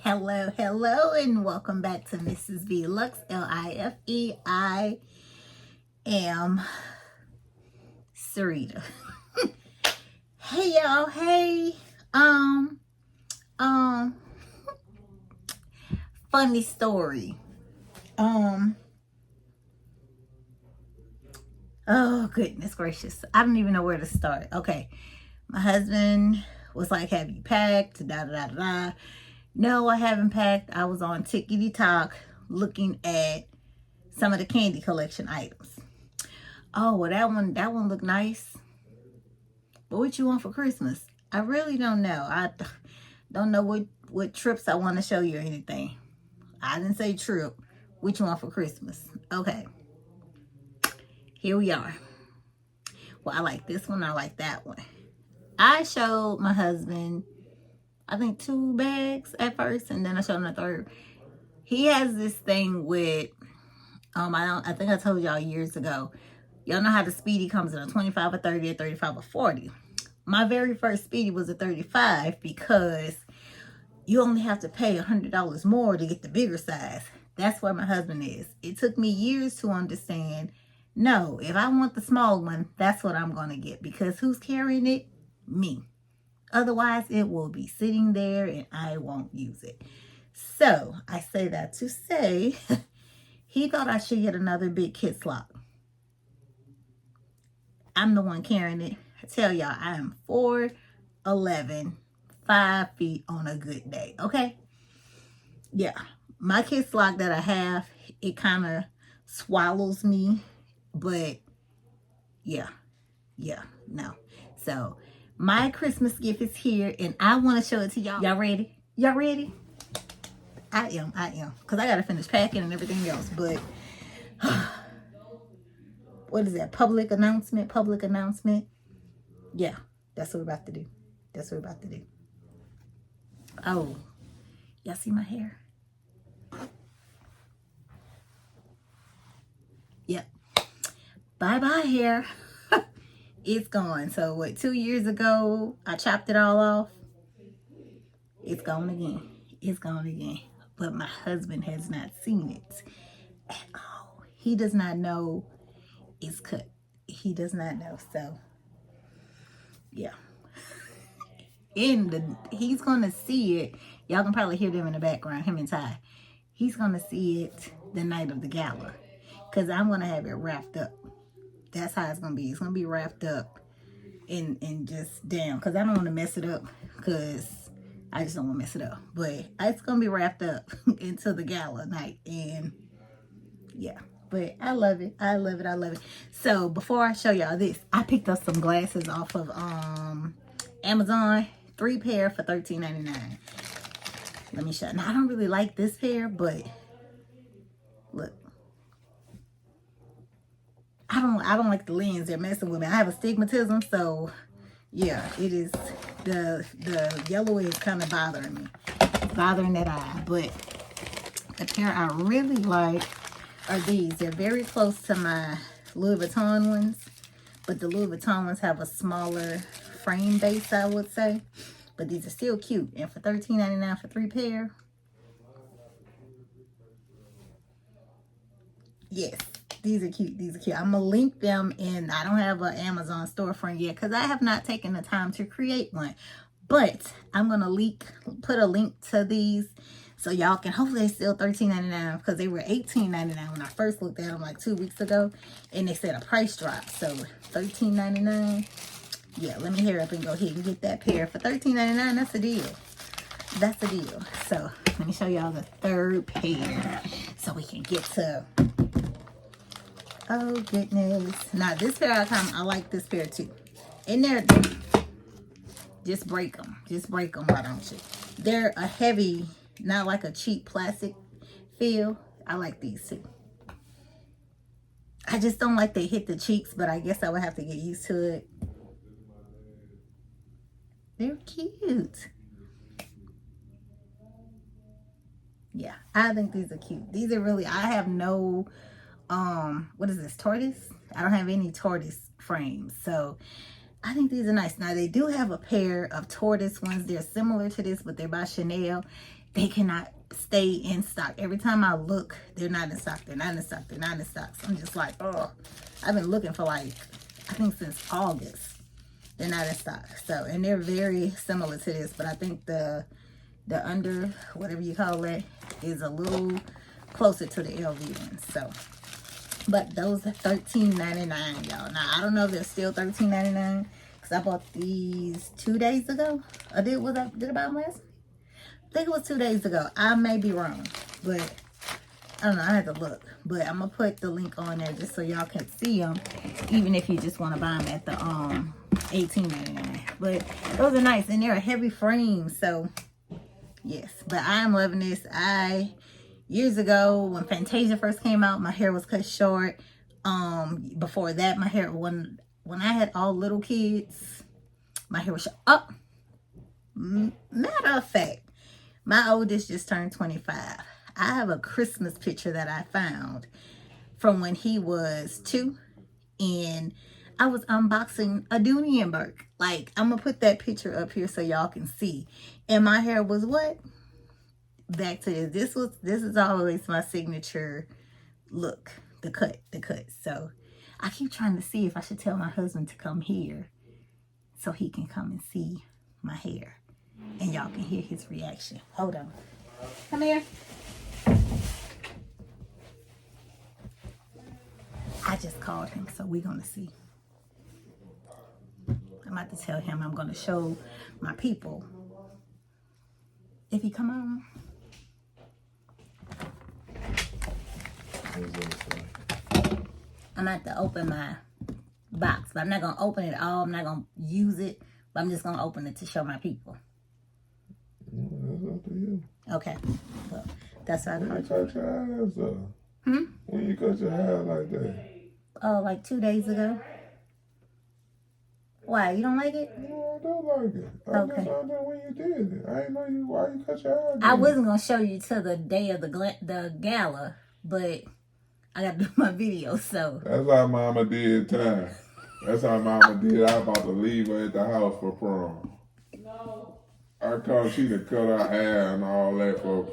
Hello, hello, and welcome back to Mrs. V Lux, L-I-F-E. I am Sarita. Hey, y'all. Hey. Funny story. Oh, goodness gracious. I don't even know where to start. Okay. My husband was like, have you packed? Da, da, da, da. No, I haven't packed. I was on Tickety Talk looking at some of the candy collection items. Oh, well, that one looked nice. But what you want for Christmas? I really don't know. I don't know what trips I want to show you or anything. I didn't say trip. What you want for Christmas? Okay. Here we are. Well, I like this one. I like that one. I showed my husband, I think, 2 bags at first, and then I showed him the third. He has this thing with, I think I told y'all years ago. Y'all know how the Speedy comes in a 25 or 30 or 35 or 40. My very first Speedy was a 35 because you only have to pay $100 more to get the bigger size. That's where my husband is. It took me years to understand, no, if I want the small one, that's what I'm going to get, because who's carrying it? Me. Otherwise, it will be sitting there and I won't use it. So I say that to say, he thought I should get another big kids lock. I'm the one carrying it. I tell y'all, I am 4'11", 5 feet on a good day. Okay? Yeah. My kids lock that I have, it kind of swallows me. But yeah. No. So my Christmas gift is here, and I want to show it to y'all. Y'all ready? Y'all ready? I am. Because I got to finish packing and everything else. But what is that? Public announcement? Yeah, that's what we're about to do. Oh, y'all see my hair? Yep. Bye-bye hair. It's gone. So what, 2 years ago, I chopped it all off. It's gone again. But my husband has not seen it at all. He does not know it's cut. He does not know. So, yeah. He's gonna see it. Y'all can probably hear them in the background, him and Ty. He's gonna see it the night of the gala, because I'm gonna have it wrapped up. That's how it's gonna be. It's gonna be wrapped up and just down, because I don't want to mess it up, because I just don't want to mess it up. But it's gonna be wrapped up until the gala night. And yeah, but I love it. So before I show y'all this, I picked up some glasses off of Amazon. 3 pair for $13.99. Let me show. Now, I don't really like this pair, but look. I don't like the lens. They're messing with me. I have astigmatism, so yeah, it is, the yellow is kind of bothering me. It's bothering that eye. But the pair I really like are these. They're very close to my Louis Vuitton ones, but the Louis Vuitton ones have a smaller frame base, I would say. But these are still cute. And for $13.99 for 3 pair. Yes, these are cute. I'm going to link them in. I don't have an Amazon storefront yet, because I have not taken the time to create one. But I'm going to put a link to these, so y'all can, hopefully they're still $13.99, because they were $18.99 when I first looked at them like 2 weeks ago. And they said a price drop. So $13.99. Yeah, let me hurry up and go ahead and get that pair for $13.99. That's a deal. So let me show y'all the third pair, so we can get to, oh goodness. Now this pair, I like this pair too. And they're, just break them. Why don't you? They're a heavy, not like a cheap plastic feel. I like these too. I just don't like they hit the cheeks, but I guess I would have to get used to it. They're cute. Yeah, I think these are cute. These are really, I have no, what is this, tortoise? I don't have any tortoise frames. So I think these are nice. Now, they do have a pair of tortoise ones. They're similar to this, but they're by Chanel. they cannot stay in stock. Every time I look, they're not in stock. They're not in stock. They're not in stock. So I'm just like, oh, I've been looking for like, I think since August. They're not in stock. So, and they're very similar to this, but I think the under, whatever you call it, is a little closer to the LV one. So, but those are $13.99, y'all. Now, I don't know if they're still $13.99 because I bought these 2 days ago. Or did I buy them last? I think it was 2 days ago. I may be wrong, but I don't know. I had to look. But I'm going to put the link on there just so y'all can see them, even if you just want to buy them at the $18.99. But those are nice, and they're a heavy frame, so yes. But I'm loving this. Years ago when Fantasia first came out, my hair was cut short. Before that, my hair, when I had all little kids, my hair was short. Oh, matter of fact, my oldest just turned 25. I have a Christmas picture that I found from when he was 2, and I was unboxing a Dooney and Burke. Like, I'm gonna put that picture up here so y'all can see. And my hair was what? Back to this. This is always my signature look. The cut. So I keep trying to see if I should tell my husband to come here so he can come and see my hair. And y'all can hear his reaction. Hold on. Come here. I just called him, so we're gonna see. I'm about to tell him I'm gonna show my people. If he come on. I'm about to open my box, but I'm not gonna open it all. I'm not gonna use it, but I'm just gonna open it to show my people. That's up to you. Okay. Well, that's what I When you called cut your hair, you. When you cut your hair like that? Oh, like 2 days ago. Why? You don't like it? No, I don't like it. I Okay. just found out when you did it. I didn't know why you cut your hair. I wasn't gonna show you till the day of the gala, but I gotta do my video, so. That's how Mama did time. That's how Mama did. I was about to leave her at the house for prom. No. I called she to cut her hair and all that for.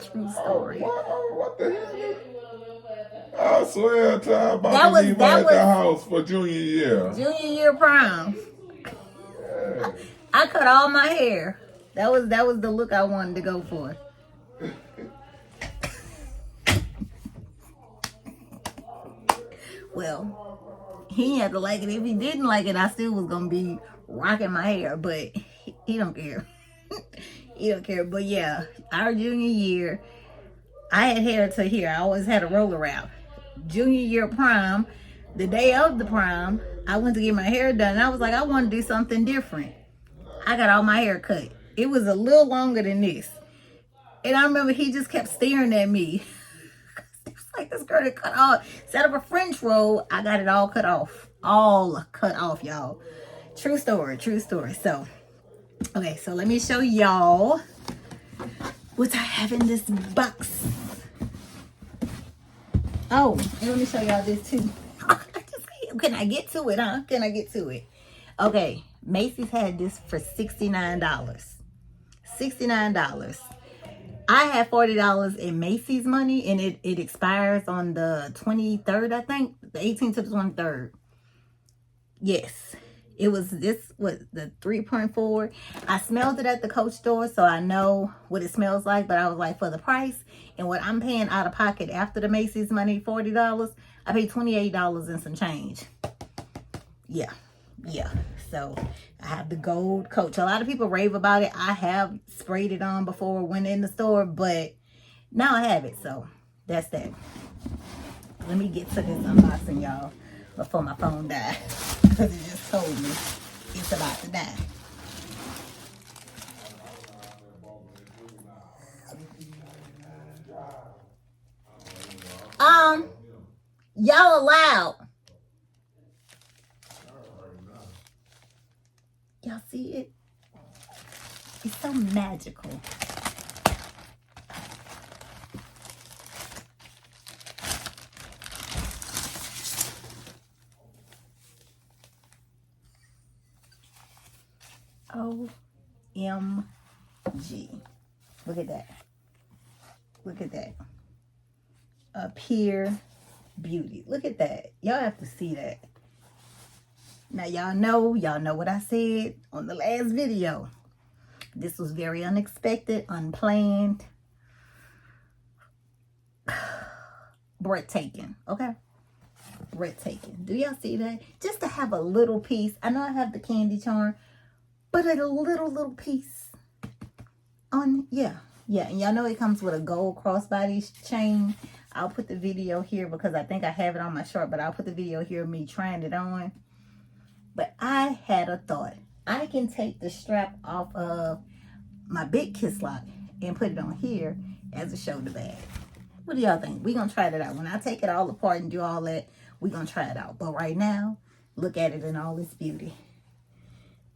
True story. What the hell? I swear to I about to leave her at the house for junior year. Junior year prom. Yeah. I cut all my hair. That was the look I wanted to go for. Well, he had to like it. If he didn't like it, I still was gonna be rocking my hair, but he don't care. He don't care. But yeah, our junior year, I had hair to here. I always had a roller out. Junior year prom, the day of the prom, I went to get my hair done. And I was like, I want to do something different. I got all my hair cut. It was a little longer than this. And I remember he just kept staring at me. It was like, this girl that cut off. Instead of a French roll, I got it all cut off. All cut off, y'all. True story, true story. So, okay, so let me show y'all what I have in this box. Oh, and let me show y'all this too. Can I get to it, huh? Can I get to it? Okay, Macy's had this for $69. $69. I had $40 in Macy's money, and it expires on the 23rd, I think. The 18th to the 23rd. Yes. It was this, what, the 3.4. I smelled it at the Coach store, so I know what it smells like. But I was like, for the price and what I'm paying out of pocket after the Macy's money, $40, I paid $28 and some change. Yeah. So I have the gold Coach. A lot of people rave about it. I have sprayed it on before, went in the store, but now I have it. So that's that. Let me get to this unboxing, y'all, before my phone dies. Because it just told me it's about to die. Y'all allowed. Y'all see it? It's so magical. OMG. Look at that. Look at that. A Pure Beauty. Look at that. Y'all have to see that. Now y'all know what I said on the last video. This was very unexpected, unplanned, breathtaking. Okay, breathtaking. Do y'all see that? Just to have a little piece. I know I have the candy charm, but a little piece on, yeah. And y'all know it comes with a gold crossbody chain. I'll put the video here because I think I have it on my short, but I'll put the video here of me trying it on. But I had a thought. I can take the strap off of my big kiss lock and put it on here as a shoulder bag. What do y'all think? We're going to try that out. When I take it all apart and do all that, we're going to try it out. But right now, look at it in all its beauty.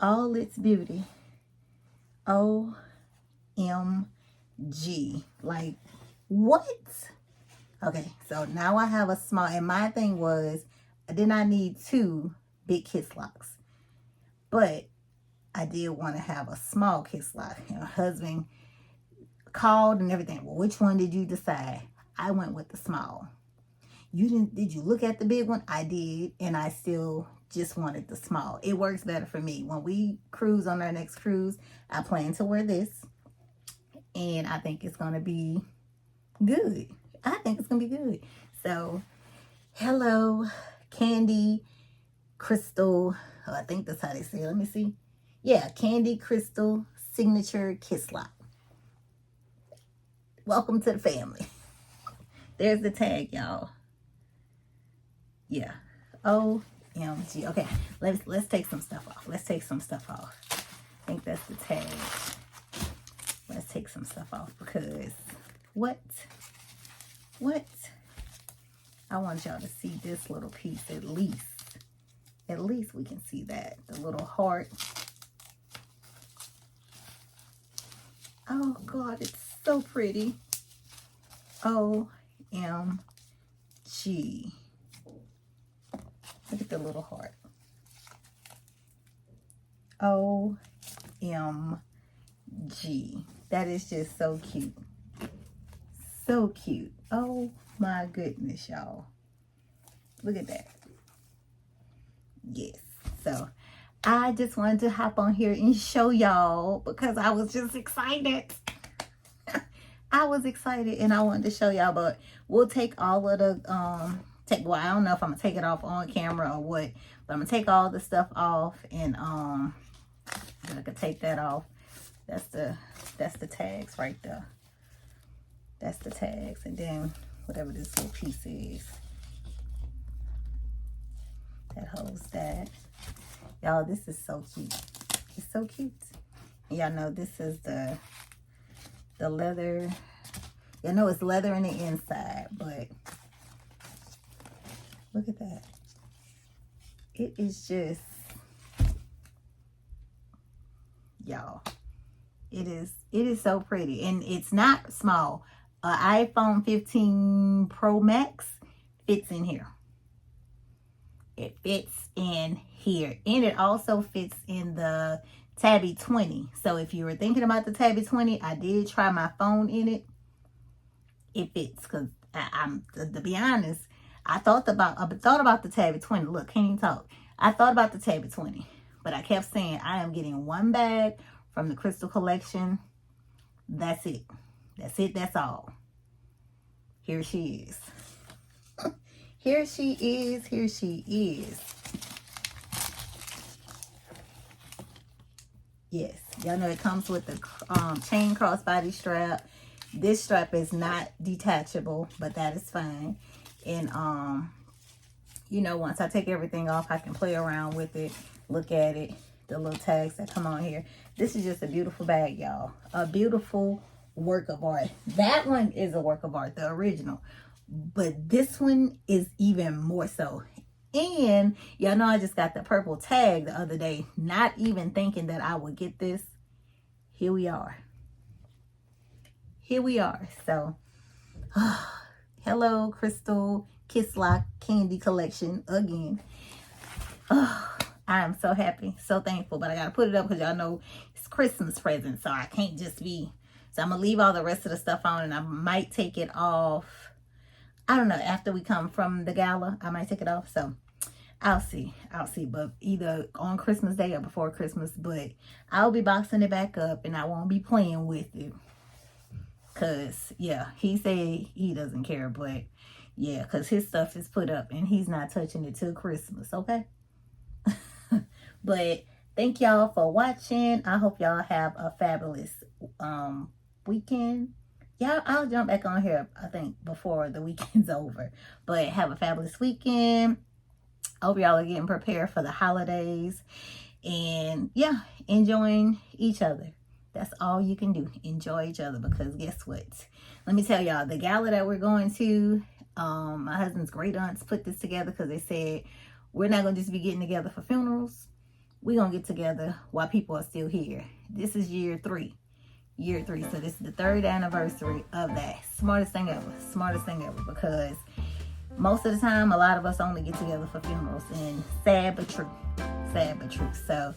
All its beauty. OMG. Like, what? Okay, so now I have a small, and my thing was, I did not need 2 big kiss locks, but I did want to have a small kiss lock. And my husband called and everything. Well, which one did you decide? I went with the small. You didn't? Did you look at the big one? I did, and I still just wanted the small. It works better for me. When we cruise on our next cruise, I plan to wear this, and I think it's gonna be good. I think it's gonna be good. So, hello, Candy Crystal. Oh, I think that's how they say it. Let me see. Yeah, Candy Crystal Signature Kiss Lock. Welcome to the family. There's the tag, y'all. Yeah. OMG. Okay, let's take some stuff off. Let's take some stuff off. I think that's the tag. Let's take some stuff off because what? I want y'all to see this little piece at least. At least we can see that. The little heart. Oh, God, it's so pretty. OMG. Look at the little heart. OMG. That is just so cute. So cute. Oh, my goodness, y'all. Look at that. Yes. So, I just wanted to hop on here and show y'all because I was just excited. I was excited and I wanted to show y'all, but we'll take all of the, well, I don't know if I'm going to take it off on camera or what, but I'm going to take all the stuff off and, I could take that off. That's the tags right there. That's the tags. And then whatever this little piece is that holds that. Y'all, this is so cute. It's so cute. Y'all know this is the leather. Y'all know it's leather in the inside, but look at that. It is just, y'all, it is so pretty. And it's not small. iPhone 15 Pro Max fits in here. It fits in here. And it also fits in the Tabby 20. So if you were thinking about the Tabby 20, I did try my phone in it. It fits because I'm to be honest, I thought about the Tabby 20. Look, can't even talk. I thought about the Tabby 20, but I kept saying I am getting one bag from the Crystal Collection. That's it. That's it. That's all. Here she is. Here she is. Here she is. Yes, y'all know it comes with the chain crossbody strap. This strap is not detachable, but that is fine. And you know, once I take everything off, I can play around with it, look at it, the little tags that come on here. This is just a beautiful bag, y'all. A beautiful work of art. That one is a work of art, the original. But this one is even more so. And y'all know I just got the purple tag the other day, not even thinking that I would get this. Here we are. Here we are. So, hello, Crystal Kiss Lock Candy Collection again. I am so happy, so thankful, but I got to put it up because y'all know it's Christmas present, so I can't just be So I'm gonna leave all the rest of the stuff on, and I might take it off. I don't know, after we come from the gala, I might take it off. So I'll see, but either on Christmas Day or before Christmas. But I'll be boxing it back up, and I won't be playing with it. Cause yeah, he said he doesn't care, but yeah, cause his stuff is put up and he's not touching it till Christmas, okay? But thank y'all for watching. I hope y'all have a fabulous weekend. Yeah, I'll jump back on here, I think, before the weekend's over. But have a fabulous weekend. I hope y'all are getting prepared for the holidays. And yeah, enjoying each other. That's all you can do. Enjoy each other, because guess what? Let me tell y'all, the gala that we're going to, my husband's great aunts put this together because they said, we're not going to just be getting together for funerals. We're going to get together while people are still here. This is year 3. So this is the 3rd anniversary of that. Smartest thing ever, because most of the time, a lot of us only get together for funerals, and sad but true. So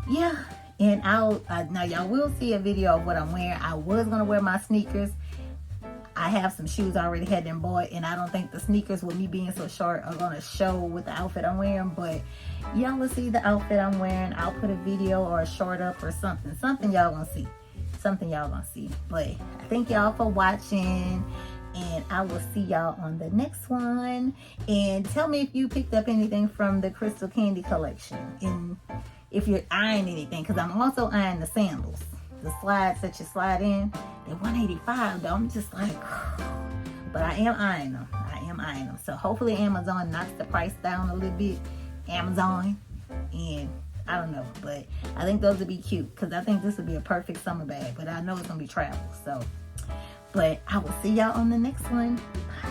yeah, and now y'all will see a video of what I'm wearing. I was gonna wear my sneakers. I have some shoes I already had them bought, and I don't think the sneakers, with me being so short, are gonna show with the outfit I'm wearing. But y'all will see the outfit I'm wearing. I'll put a video or a short up or something y'all gonna see. But I thank y'all for watching, and I will see y'all on the next one. And tell me if you picked up anything from the Crystal Candy collection, and if you're eyeing anything, because I'm also eyeing the sandals, the slides that you slide in. They're $185 though. I'm just like, but I am eyeing them. So hopefully Amazon knocks the price down a little bit. Amazon. And I don't know, but I think those would be cute, because I think this would be a perfect summer bag. But I know it's gonna be travel. So, but I will see y'all on the next one. Bye.